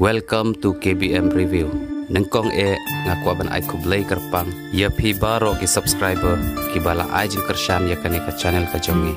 Welcome to KBM Review. Nengkong ngakwaban ay kublay kerpang. Ya pi baro ki subscriber ki bala ay jin kersyam ya kane ka channel ka jongi.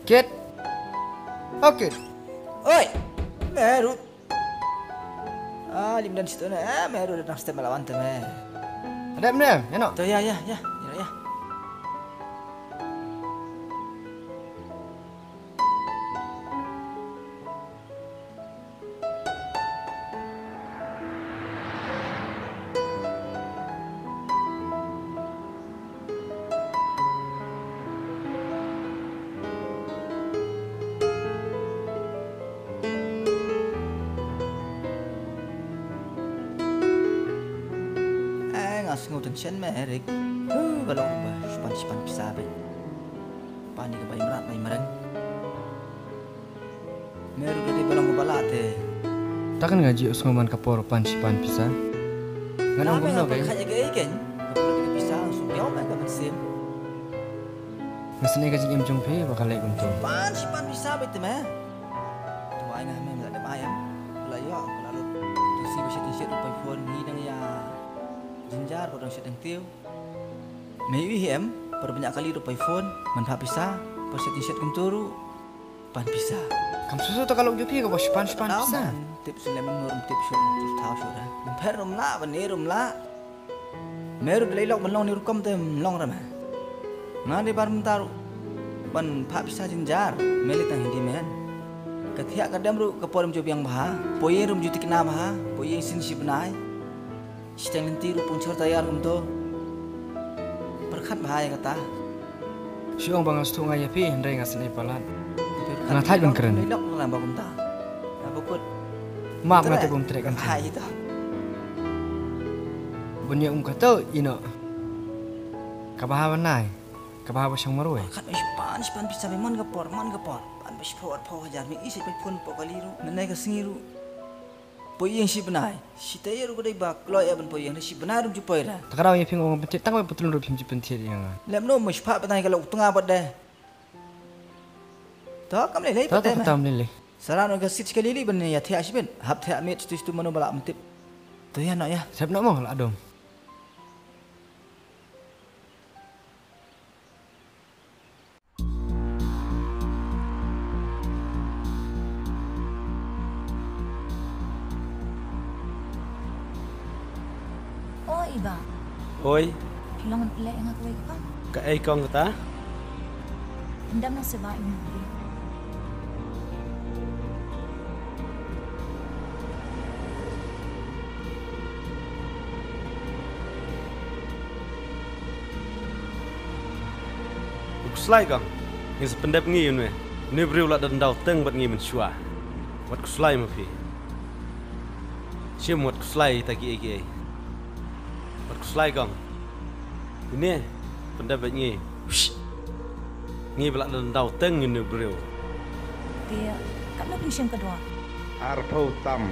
Kit, oke. Oi, meru. Lim dan situ meru dan stem melawan teme. Ada benar, enak. Tuh ya. Ngasih tension merik. Kalau ubah span bisa be. Pani ke bayi merat bayi mereng. Meru dari balong balate. Takkan ngaji usngoman kapor pan bisa. Ngan ongkong no kayo. Kaya gay kan. Kapor bisa langsung jauh mereka bersim. Ngasih ngaji im jong pe bakal lek untung. Pan bisa be teme. Tuh ay ngamen ada bayam. Layo lalu tu si bisa t-shirt upai phone ni nang ya. Jinjar orang sedang tiu. Maybe him perbanyak kali rupai phone manfaat bisa persetting set kenturu pan bisa. Kamu susu tu kalau jupi ke bos pan bisa. Tips lemon norm tips show terus tahu sudah. Memper rumla bani rumla. Meru delok melong ni rukom tem melong ramah. Ngadi bar mentaru pan pak bisa jinjar melit tang hindi men. Ketiak kadam ru keporim job yang bah. Poye rum juti kena bah. Poye sin si benai. Sedang lentiru pun cerita ya untuk berkat bahaya kata. Siang bangal setunga ya pi hendai ngasih palat. Ngat hai bang keren. Lelok nang bagum ta. Apa pun. Maaf ngate bum trek kan. Hai itu. Bunyi kata ino. Kabahawan nai. Kabahawan sang marue. Kat span bisa memang gapor. Pan bis por hajar mi isi pe pun pokaliru. Nanai ka singiru. Poyeng si benai, si tayo ru kadai bak lo ya ben poyeng si benai rum jupai ra. Takarau yang ping orang pentit, tangkap betul rum ping pentit yang. Lem no mas pak benai kalau tengah bad deh. Tak kam lelai bad deh. Tak tam lelai. Saran orang sit sekali li ben ya thea si ben. Hab thea met tu mano balak mentip. Tu ya nak ya. Siap nak mau lah dom. Iba. Oi. Hilongan pelak yang aku ikut. Ka ai kong kata? Hendam nak sebab ini. Kuslai kong. Ngis pendap ngi yunwe. Ni briu la dan dau teng bat ngi mensyua. Wat kuslai mafi. Sim wat kuslai taki ai. Kuslai kong. Ini pendapat ngi. Ngi belak dan dau teng ini beliau. Dia kat nak pensiun kedua. Arpau tam.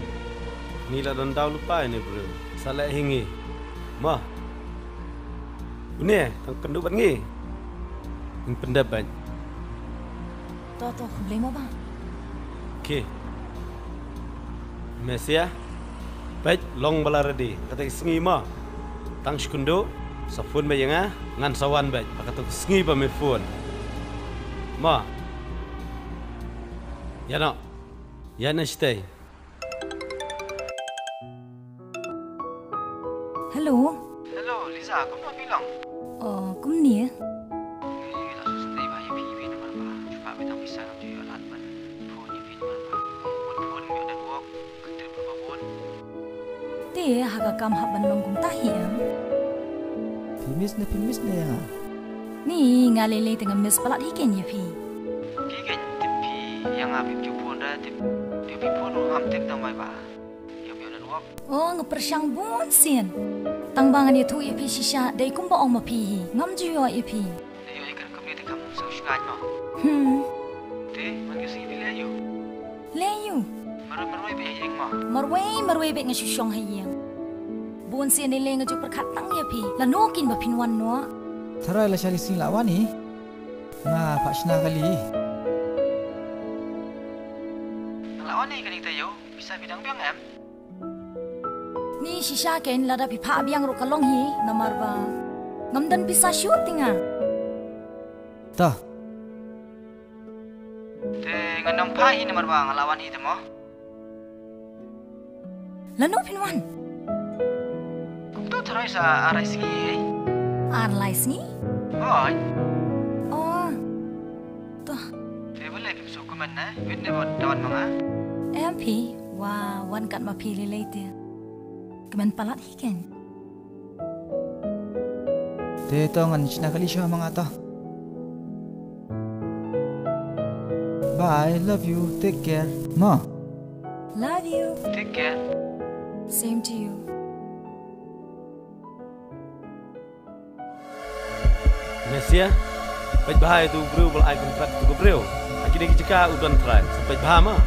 Ngi la dan dau lupa ini beliau. Salah hingi. Mah. Ini tang pendapat ngi. Ini pendapat. Toh boleh mau bang. Okey. Mesia. Baik long bala ready. Kata sengi mah. Tang sekundo, sa phone ba yang ngan sawan ba, pakato sngi ba me phone. Ma. Ya no. Ya na stay. Hello. Hello Lisa, kau mau bilang? Oh, kum ni. Ni la stay ba YP nomor ba. Cuba betang bisa nak jual alat ban. Phone YP nomor ba. Phone yo dan work. Ketrip ba phone. Dia haga kam haban long kum tahiam. Pimis na ya. tinggal lele dengan Miss Pelat hiken ya pi. Kiken tipi yang abim jupun dah tipi pun ham tip tamai ba. Ya biar ruap. Oh ngepersyang bun sin. Tangbangan ya tu ya pi shisha dai kum ba ong ma pi. Ngam ju yo ya pi. Yo ikan kamu ni kamu sang sungai no. Te man ke sing bila yo. Le yu. Maroi be yang ma. Marway bet ngasyusyong hayang. Bun sin lele ngaju perkatang ya pi. La no kin ba pinwan no. Tarai lah cari sing lawan ni. Nah, Pak Shna kali. Lawan ni kan kita yo. Bisa bidang biang em. Ni shisha ken lada pi pha biang ro kalong hi namar ba. Ngam dan bisa shooting ah. Tah, Te nganam pai ni marbang lawan ni temo. La no pinwan. Tu tarai sa arai singi. Arlais ni? Oi. Oh. Tuh, Te boleh ke sukuman na. Wit ni buat dawan mga. MP. Wah, wan kat ma pili later. Kemen palat hiken. Teto ngan Shna kali siya mga to. Bye, love you, take care. Ma. Love you. Take care. Same to you. Mesia, baik bahaya tu bro bal ai kontrak tu bro. Akhirnya kita udan try sampai paham ah.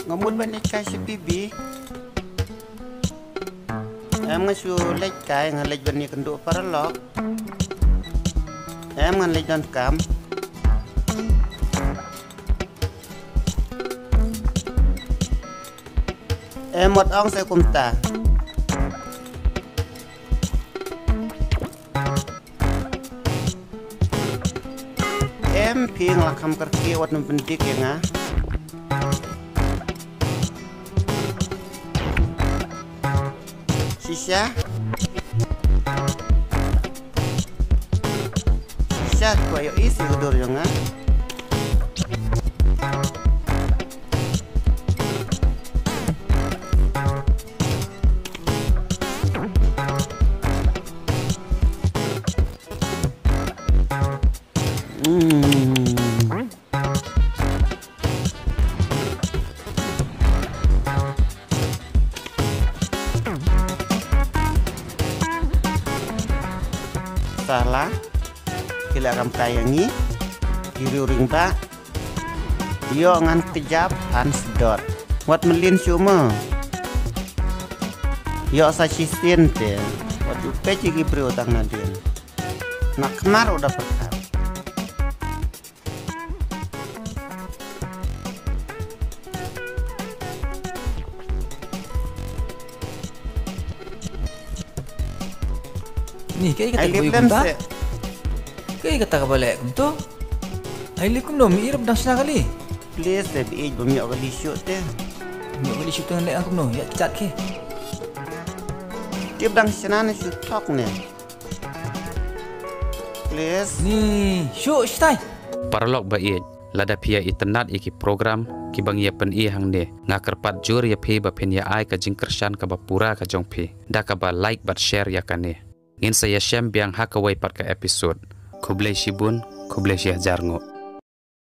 Ngamut ba ni kay si Bibi? Em nga su lej kay nga lej ba ni kendo para lok. Em nga lej dan kam. Emot ong saya kumta. Ping lakam kerki wat membentik ya nga. Sisya. Sisya koyo isi kudur ya nga. Salah kila kam kayangi kiri uring ba yo ngan kejap hans dot wat melin cuma yo sa sisin te wat upe cigi priutang nadin nak kemar udah perkara Ni kayak kata boy kumta. Kayak kata kabalik kumto. Ai likum no mi irap dasna kali. Please lebih bumi kali shoot te. Mi kali shoot dengan lek aku no ya cat ke. Tiap dang senane shoot talk ne. Please. Ni shoot stai. Paralog ba iej lada pia internet iki program ki bang ya pen i hang ne ngakerpat jur ya phi ba pen ya ai ka jingkershan ka ba pura ka jong phi da ka ba like but share ya kane. In saya shem biang hakawai pat ka episode kublai shibun kublai shih jarngo.